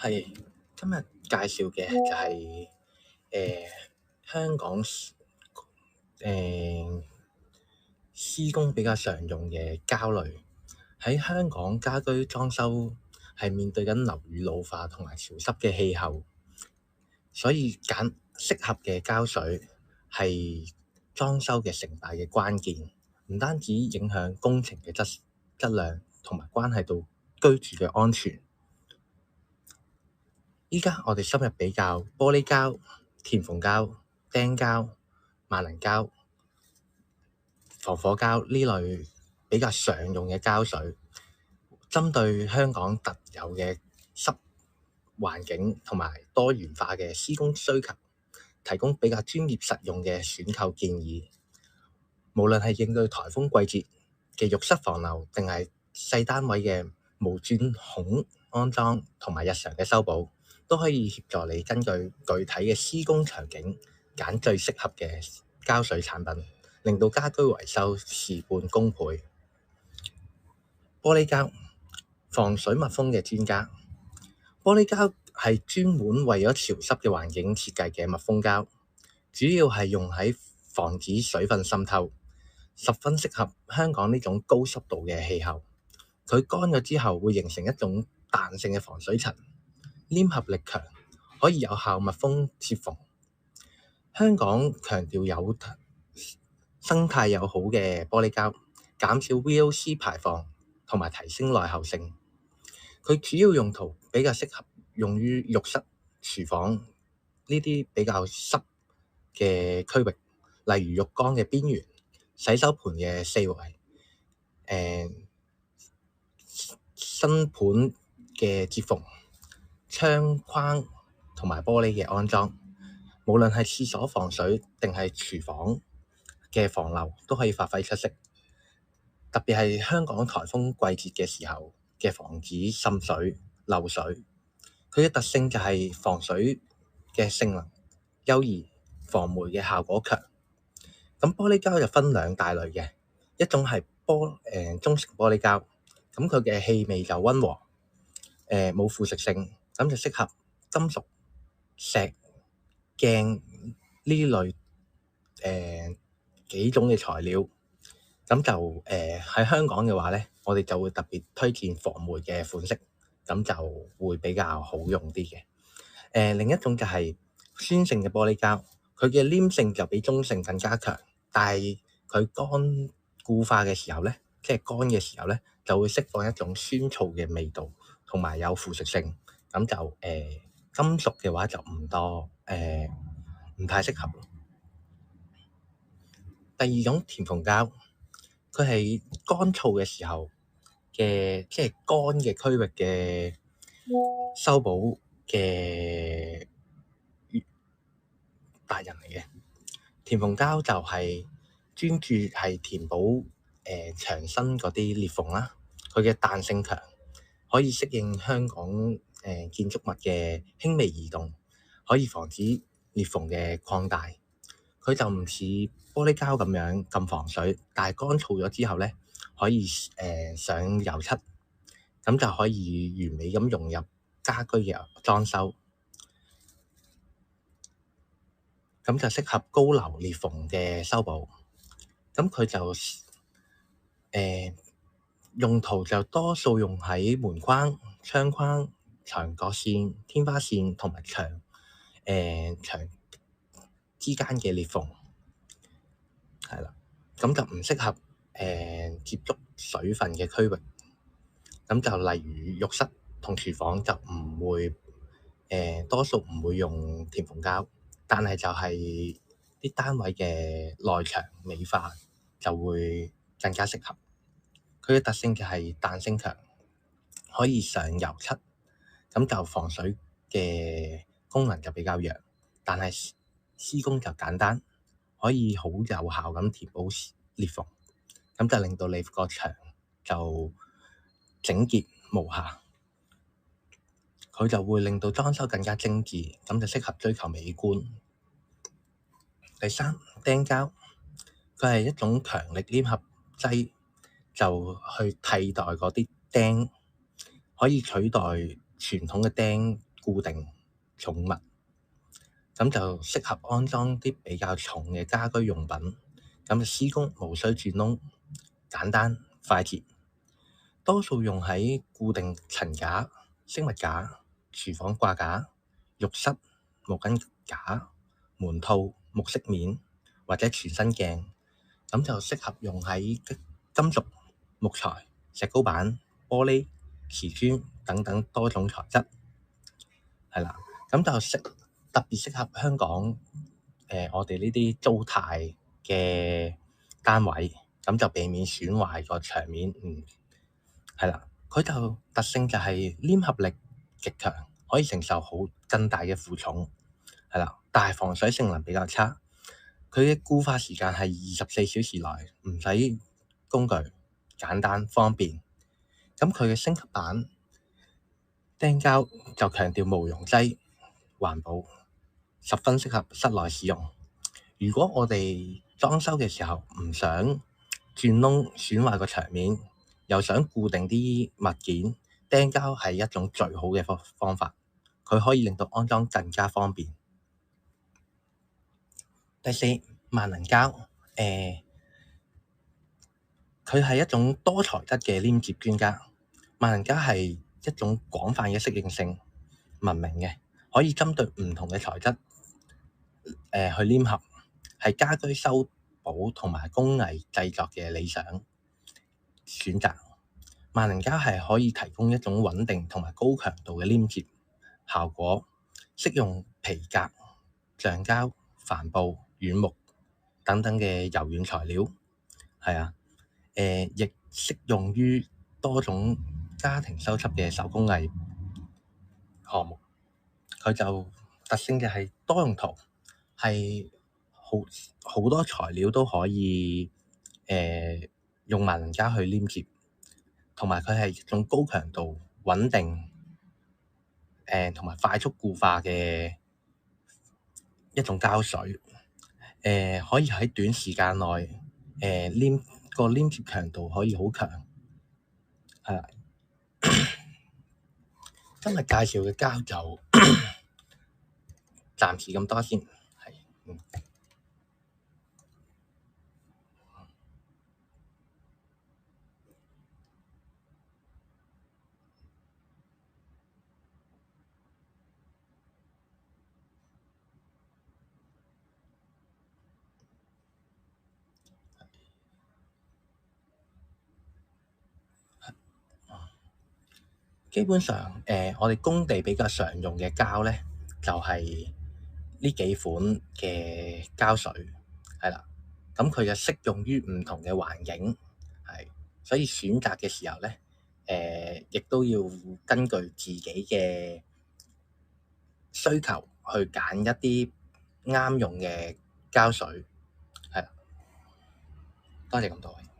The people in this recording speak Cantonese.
係今日介紹嘅就係、香港施工比較常用嘅膠類。喺香港家居裝修係面對緊樓宇老化同埋潮濕嘅氣候，所以揀適合嘅膠水係裝修嘅成敗嘅關鍵。唔單止影響工程嘅質量，同埋關係到居住嘅安全。依家我哋深入比較玻璃膠、填縫膠、釘膠、萬能膠、防火膠呢類比較常用嘅膠水，針對香港特有嘅濕環境同埋多元化嘅施工需求，提供比較專業實用嘅選購建議。無論係應對颱風季節嘅浴室防漏，定係細單位嘅無鑽孔安裝同埋日常嘅修補，都可以協助你根據具體嘅施工場景揀最適合嘅膠水產品，令到家居維修事半功倍。玻璃膠防水密封嘅專家，玻璃膠係專門為咗潮濕嘅環境設計嘅密封膠，主要係用喺防止水分滲透，十分適合香港呢種高濕度嘅氣候。佢乾咗之後會形成一種彈性嘅防水層，黏合力強，可以有效密封接縫。香港強調有生態友好嘅玻璃膠，減少 VOC 排放同埋提升耐候性。佢主要用途比較適合用於浴室、廚房呢啲比較濕嘅區域，例如浴缸嘅邊緣、洗手盆嘅四圍、新盤嘅接縫、窗框同埋玻璃嘅安裝。無論係廁所防水定係廚房嘅防漏，都可以發揮出色。特別係香港颱風季節嘅時候嘅防止滲水漏水，佢嘅特性就係防水嘅性能優異，防霉嘅效果強。咁玻璃膠就分兩大類嘅，一種係中性玻璃膠，咁佢嘅氣味就溫和，冇腐蝕性，咁就適合金屬、石、鏡呢類幾種嘅材料。咁就喺香港嘅話咧，我哋就會特別推薦防霉嘅款式，咁就會比較好用啲嘅。另一種就係酸性嘅玻璃膠，佢嘅黏性就比中性更加強，但係佢乾固化嘅時候咧，即係乾嘅時候咧，就會釋放一種酸醋嘅味道，同埋有腐蝕性。咁就金屬嘅話就唔多，唔太適合。第二種填縫膠，佢係乾燥嘅時候嘅，即係乾嘅區域嘅修補嘅達人嚟嘅。填縫膠就係專注係填補牆身嗰啲裂縫啦。佢嘅彈性強，可以適應香港建築物嘅輕微移動，可以防止裂縫嘅擴大。佢就唔似玻璃膠咁樣咁防水，但係乾燥咗之後咧，可以上油漆，咁就可以完美咁融入家居嘅裝修。咁就適合高樓裂縫嘅修補。咁佢就用途就多數用喺門框、窗框、牆角線、天花線同埋牆之間嘅裂縫，係啦。咁就唔適合接觸水分嘅區域。咁就例如浴室同廚房就唔會多數唔會用填縫膠，但係就係啲單位嘅內牆美化就會更加適合。佢嘅特性就係彈性強，可以上油漆，咁就防水嘅功能就比較弱，但係施工就簡單，可以好有效咁填補裂縫，咁就令到你個牆就整潔無瑕。佢就會令到裝修更加精緻，咁就適合追求美觀。第三，釘膠，佢係一種強力黏合劑，就去替代嗰啲釘，可以取代傳統嘅釘固定重物，咁就適合安裝啲比較重嘅家居用品。咁施工無需鑽窿，簡單快捷。多數用喺固定層架、飾物架、廚房掛架、浴室毛巾架、門套、木飾面或者全身鏡，咁就適合用喺金屬、木材、石膏板、玻璃、瓷磚等等多種材質。係啦，咁就特別適合香港我哋呢啲租貸嘅單位，咁就避免損壞個牆面。係啦，佢就特性就係黏合力極強，可以承受更大嘅負重。係啦，但係防水性能比較差。佢嘅固化時間係24小時內，唔使工具，簡單方便。咁佢嘅升級版釘膠就強調無溶劑環保，十分適合室內使用。如果我哋裝修嘅時候唔想鑽窿損壞個牆面，又想固定啲物件，釘膠係一種最好嘅方法。佢可以令到安裝更加方便。第四，萬能膠，佢係一種多材質嘅黏接專家。萬能膠係一種廣泛嘅適應性聞名嘅，可以針對唔同嘅材質去黏合，係家居修補同埋工藝製作嘅理想選擇。萬能膠係可以提供一種穩定同埋高強度嘅黏接效果，適用皮革、橡膠、帆布、軟木等等嘅柔軟材料。係啊，亦適用於多種家庭修葺嘅手工藝項目。佢就特性就係多用途，係好多材料都可以用萬能膠去黏接，同埋佢係一種高強度、穩定同埋快速固化嘅一種膠水。可以喺短時間內黏接強度可以好強。係啦，今日介紹嘅膠就暫時咁多先。基本上，我哋工地比較常用嘅膠咧，就係呢幾款嘅膠水，係啦。咁佢就適用於唔同嘅環境，係，所以選擇嘅時候咧，亦都要根據自己嘅需求去揀一啲啱用嘅膠水，係啦。多謝咁多位。